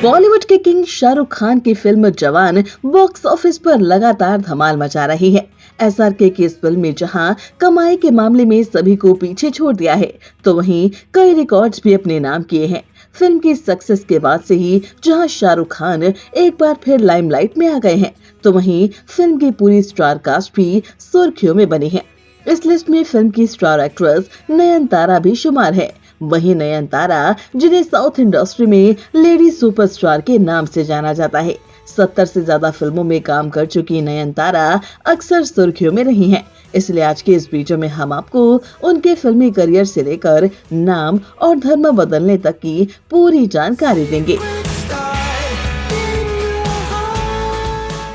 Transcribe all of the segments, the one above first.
बॉलीवुड के किंग शाहरुख खान की फिल्म जवान बॉक्स ऑफिस पर लगातार धमाल मचा रही है। एसआरके की इस फिल्म में जहां कमाई के मामले में सभी को पीछे छोड़ दिया है, तो वहीं कई रिकॉर्ड्स भी अपने नाम किए हैं। फिल्म की सक्सेस के बाद से ही जहां शाहरुख खान एक बार फिर लाइमलाइट में आ गए हैं, तो वहीं फिल्म की पूरी स्टार कास्ट भी सुर्खियों में बनी है। इस लिस्ट में फिल्म की स्टार एक्ट्रेस नयनतारा भी शुमार है। वहीं नयनतारा, जिन्हें साउथ इंडस्ट्री में लेडी सुपरस्टार के नाम से जाना जाता है, 70 से ज्यादा फिल्मों में काम कर चुकी नयनतारा अक्सर सुर्खियों में रही हैं। इसलिए आज के इस वीडियो में हम आपको उनके फिल्मी करियर से लेकर नाम और धर्म बदलने तक की पूरी जानकारी देंगे।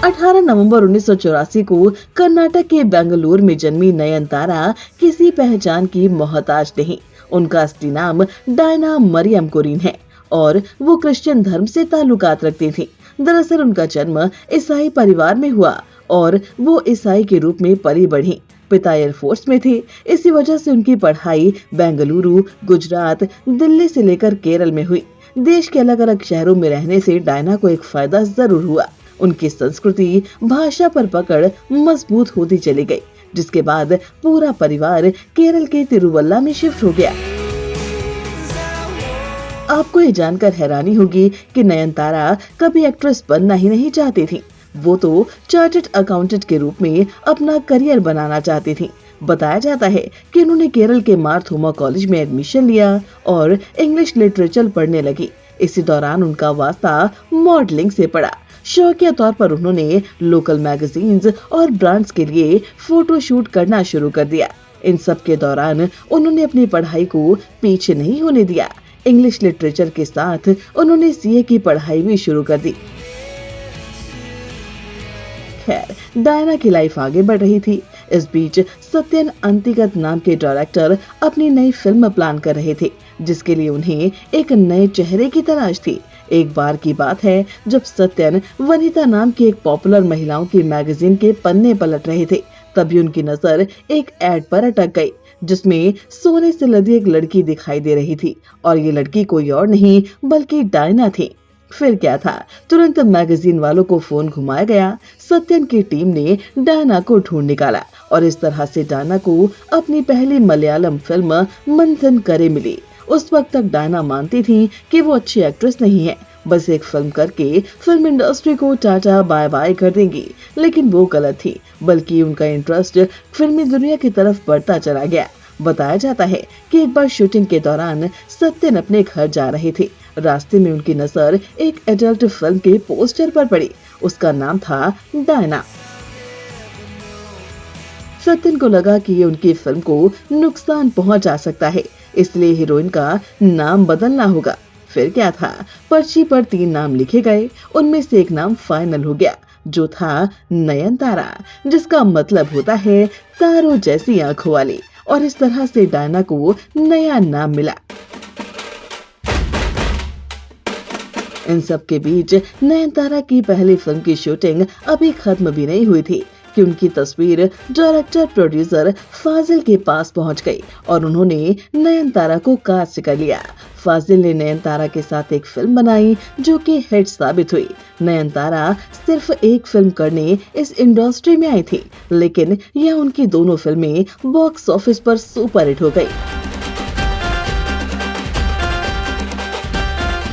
18 नवंबर 1984 को कर्नाटक के बेंगलुरु में जन्मी नयनतारा किसी पहचान की मोहताज नहीं। उनका असली नाम डायना मरियम कोरिन है और वो क्रिश्चियन धर्म से ताल्लुकात रखती थी। दरअसल उनका जन्म ईसाई परिवार में हुआ और वो ईसाई के रूप में पली बढ़ी। पिता एयरफोर्स में थे, इसी वजह से उनकी पढ़ाई बेंगलुरु, गुजरात, दिल्ली से लेकर केरल में हुई। देश के अलग अलग शहरों में रहने से डायना को एक फायदा जरूर हुआ। उनकी संस्कृति, भाषा पर पकड़ मजबूत होती चली गई, जिसके बाद पूरा परिवार केरल के तिरुवल्ला में शिफ्ट हो गया। आपको ये जानकर हैरानी होगी कि नयनतारा कभी एक्ट्रेस बनना ही नहीं चाहती थी। वो तो चार्टर्ड अकाउंटेंट के रूप में अपना करियर बनाना चाहती थी। बताया जाता है कि उन्होंने केरल के मारथोमा कॉलेज में एडमिशन लिया और इंग्लिश लिटरेचर पढ़ने लगी। इसी दौरान उनका वास्ता मॉडलिंग से पड़ा। शौकिया तौर पर उन्होंने लोकल मैगजीन्स और ब्रांड्स के लिए फोटो शूट करना शुरू कर दिया। इन सब के दौरान उन्होंने अपनी पढ़ाई को पीछे नहीं होने दिया। इंग्लिश लिटरेचर के साथ उन्होंने सीए की पढ़ाई भी शुरू कर दी। खैर, डायना की लाइफ आगे बढ़ रही थी। इस बीच सत्यन अंतिगत नाम के डायरेक्टर अपनी नई फिल्म प्लान कर रहे थे, जिसके लिए उन्हें एक नए चेहरे की तलाश थी। एक बार की बात है जब सत्यन वनिता नाम की एक पॉपुलर महिलाओं की मैगजीन के पन्ने पलट रहे थे, तभी उनकी नजर एक एड पर अटक गई, जिसमें सोने से लदी एक लड़की दिखाई दे रही थी और ये लड़की कोई और नहीं बल्कि डायना थी। फिर क्या था, तुरंत मैगजीन वालों को फोन घुमाया गया। सत्यन की टीम ने डायना को ढूंढ निकाला और इस तरह से डायना को अपनी पहली मलयालम फिल्म मंथन करे मिली। उस वक्त तक डायना मानती थी कि वो अच्छी एक्ट्रेस नहीं है, बस एक फिल्म करके फिल्म इंडस्ट्री को टाटा बाय बाय कर देंगी। लेकिन वो गलत थी, बल्कि उनका इंटरेस्ट फिल्मी दुनिया की तरफ बढ़ता चला गया। बताया जाता है कि एक बार शूटिंग के दौरान सत्यन अपने घर जा रहे थे। रास्ते में उनकी नजर एक एडल्ट फिल्म के पोस्टर पर पड़ी। उसका नाम था डायना। सत्यन को लगा कि ये उनकी फिल्म को नुकसान पहुंचा सकता है, इसलिए हीरोइन का नाम बदलना होगा। फिर क्या था, पर्ची पर 3 नाम लिखे गए। उनमें से एक नाम फाइनल हो गया, जो था नयनतारा, जिसका मतलब होता है तारों जैसी आंखों वाली। और इस तरह से डायना को नया नाम मिला। इन सब के बीच नयनतारा की पहली फिल्म की शूटिंग अभी खत्म भी नहीं हुई थी कि उनकी तस्वीर डायरेक्टर प्रोड्यूसर फाजिल के पास पहुंच गई और उन्होंने नयनतारा को कास्ट कर लिया। फाजिल ने नयनतारा के साथ एक फिल्म बनाई जो कि हिट साबित हुई। नयनतारा सिर्फ एक फिल्म करने इस इंडस्ट्री में आई थी, लेकिन यह उनकी दोनों फिल्में बॉक्स ऑफिस पर सुपर हिट हो गई।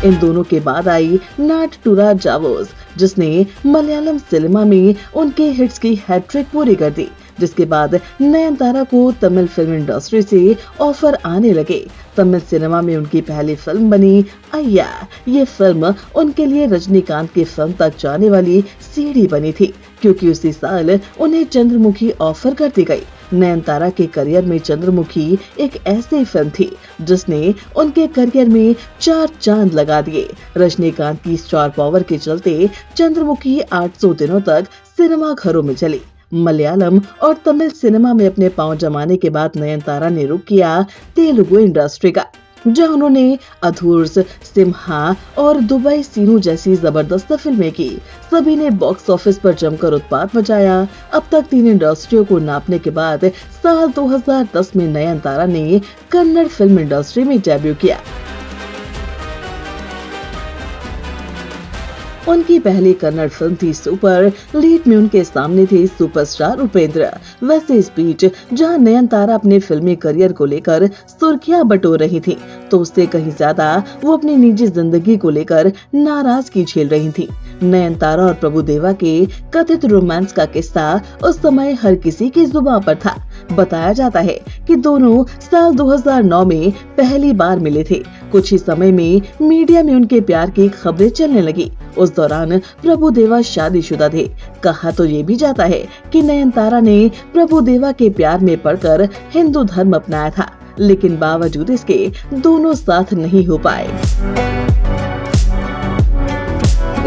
इन दोनों के बाद आई नाटुरा जावोस, जिसने मलयालम सिनेमा में उनके हिट्स की हैट्रिक पूरी कर दी। जिसके बाद नयनतारा को तमिल फिल्म इंडस्ट्री से ऑफर आने लगे। तमिल सिनेमा में उनकी पहली फिल्म बनी अय्या। ये फिल्म उनके लिए रजनीकांत की फिल्म तक जाने वाली सीढ़ी बनी थी, क्योंकि उसी साल उन्हें चंद्रमुखी ऑफर कर दी गई। नयनतारा के करियर में चंद्रमुखी एक ऐसी फिल्म थी जिसने उनके करियर में 4 चांद लगा दिए। रजनीकांत की स्टार पावर के चलते चंद्रमुखी 800 दिनों तक सिनेमा घरों में चली। मलयालम और तमिल सिनेमा में अपने पांव जमाने के बाद नयनतारा ने रुख किया तेलुगु इंडस्ट्री का, जहां उन्होंने अधूर्स, सिम्हा और दुबई सीनू जैसी जबरदस्त फिल्में की। सभी ने बॉक्स ऑफिस पर जमकर उत्पात मचाया। अब तक 3 इंडस्ट्रियों को नापने के बाद साल 2010 में नयनतारा ने कन्नड़ फिल्म इंडस्ट्री में डेब्यू किया। उनकी पहली कन्नड़ फिल्म थी सुपर, लीड में उनके सामने थे सुपरस्टार उपेंद्र। वैसे इस बीच जहां नयनतारा अपने फिल्मी करियर को लेकर सुर्खियां बटोर रही थी, तो उससे कहीं ज्यादा वो अपनी निजी जिंदगी को लेकर नाराजगी झेल रही थी। नयनतारा और प्रभुदेवा के कथित रोमांस का किस्सा उस समय हर किसी की जुबान पर था। बताया जाता है कि दोनों साल 2009 में पहली बार मिले थे। कुछ ही समय में मीडिया में उनके प्यार की खबरें चलने लगी। उस दौरान प्रभुदेवा शादीशुदा थे। कहा तो ये भी जाता है कि नयनतारा ने प्रभुदेवा के प्यार में पड़कर हिंदू धर्म अपनाया था, लेकिन बावजूद इसके दोनों साथ नहीं हो पाए।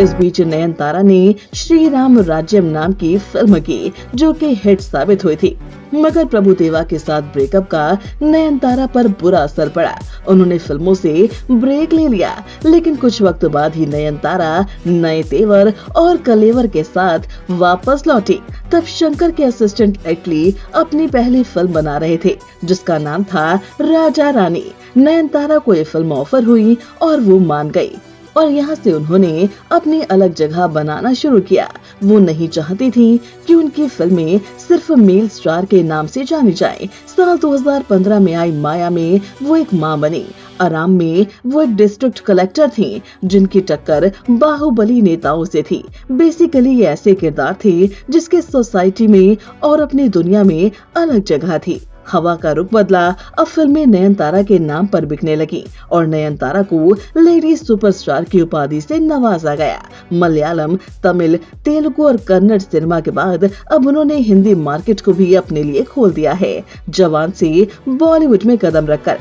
इस बीच नयनतारा ने श्री राम राज्यम नाम की फिल्म की, जो कि हिट साबित हुई थी, मगर प्रभुदेवा के साथ ब्रेकअप का नयनतारा पर बुरा असर पड़ा। उन्होंने फिल्मों से ब्रेक ले लिया, लेकिन कुछ वक्त बाद ही नयनतारा नए तेवर और कलेवर के साथ वापस लौटी। तब शंकर के असिस्टेंट एटली अपनी पहली फिल्म बना रहे थे, जिसका नाम था राजा रानी। नयनतारा को ये फिल्म ऑफर हुई और वो मान गई और यहाँ से उन्होंने अपनी अलग जगह बनाना शुरू किया। वो नहीं चाहती थी कि उनकी फिल्में सिर्फ मेल स्टार के नाम से जानी जाएं। साल 2015 में आई माया में वो एक मां बनी। आराम में वो एक डिस्ट्रिक्ट कलेक्टर थी, जिनकी टक्कर बाहुबली नेताओं से थी। बेसिकली ये ऐसे किरदार थे जिसके सोसाइटी में और अपनी दुनिया में अलग जगह थी। हवा का रुख बदला। अब फिल्में नयनतारा के नाम पर बिकने लगी और नयनतारा को लेडी सुपरस्टार की उपाधि से नवाजा गया। मलयालम, तमिल, तेलुगु और कन्नड़ सिनेमा के बाद अब उन्होंने हिंदी मार्केट को भी अपने लिए खोल दिया है, जवान से बॉलीवुड में कदम रखकर।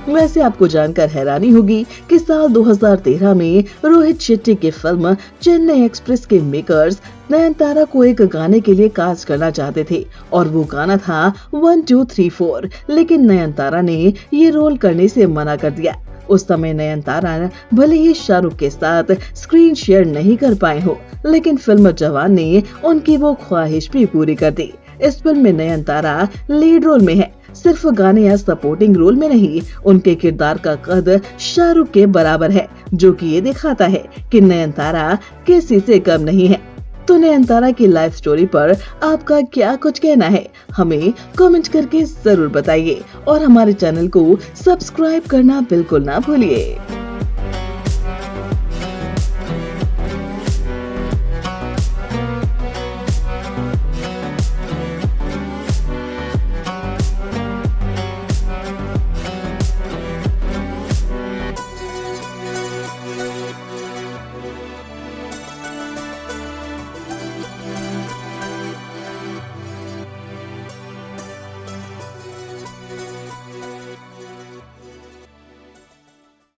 वैसे आपको जानकर हैरानी होगी कि साल 2013 में रोहित शेट्टी की फिल्म चेन्नई एक्सप्रेस के मेकर्स नयनतारा को एक गाने के लिए कास्ट करना चाहते थे और वो गाना था 1 2 3 4, लेकिन नयनतारा ने ये रोल करने से मना कर दिया। उस समय नयनतारा भले ही शाहरुख के साथ स्क्रीन शेयर नहीं कर पाए हो, लेकिन फिल्म जवान ने उनकी वो ख्वाहिश भी पूरी कर दी। इस फिल्म में नयनतारा लीड रोल में है, सिर्फ गाने या सपोर्टिंग रोल में नहीं। उनके किरदार का कद शाहरुख के बराबर है, जो कि ये दिखाता है कि नयनतारा किसी से कम नहीं है। तो नयनतारा की लाइफ स्टोरी पर आपका क्या कुछ कहना है, हमें कमेंट करके जरूर बताइए और हमारे चैनल को सब्सक्राइब करना बिल्कुल ना भूलिए।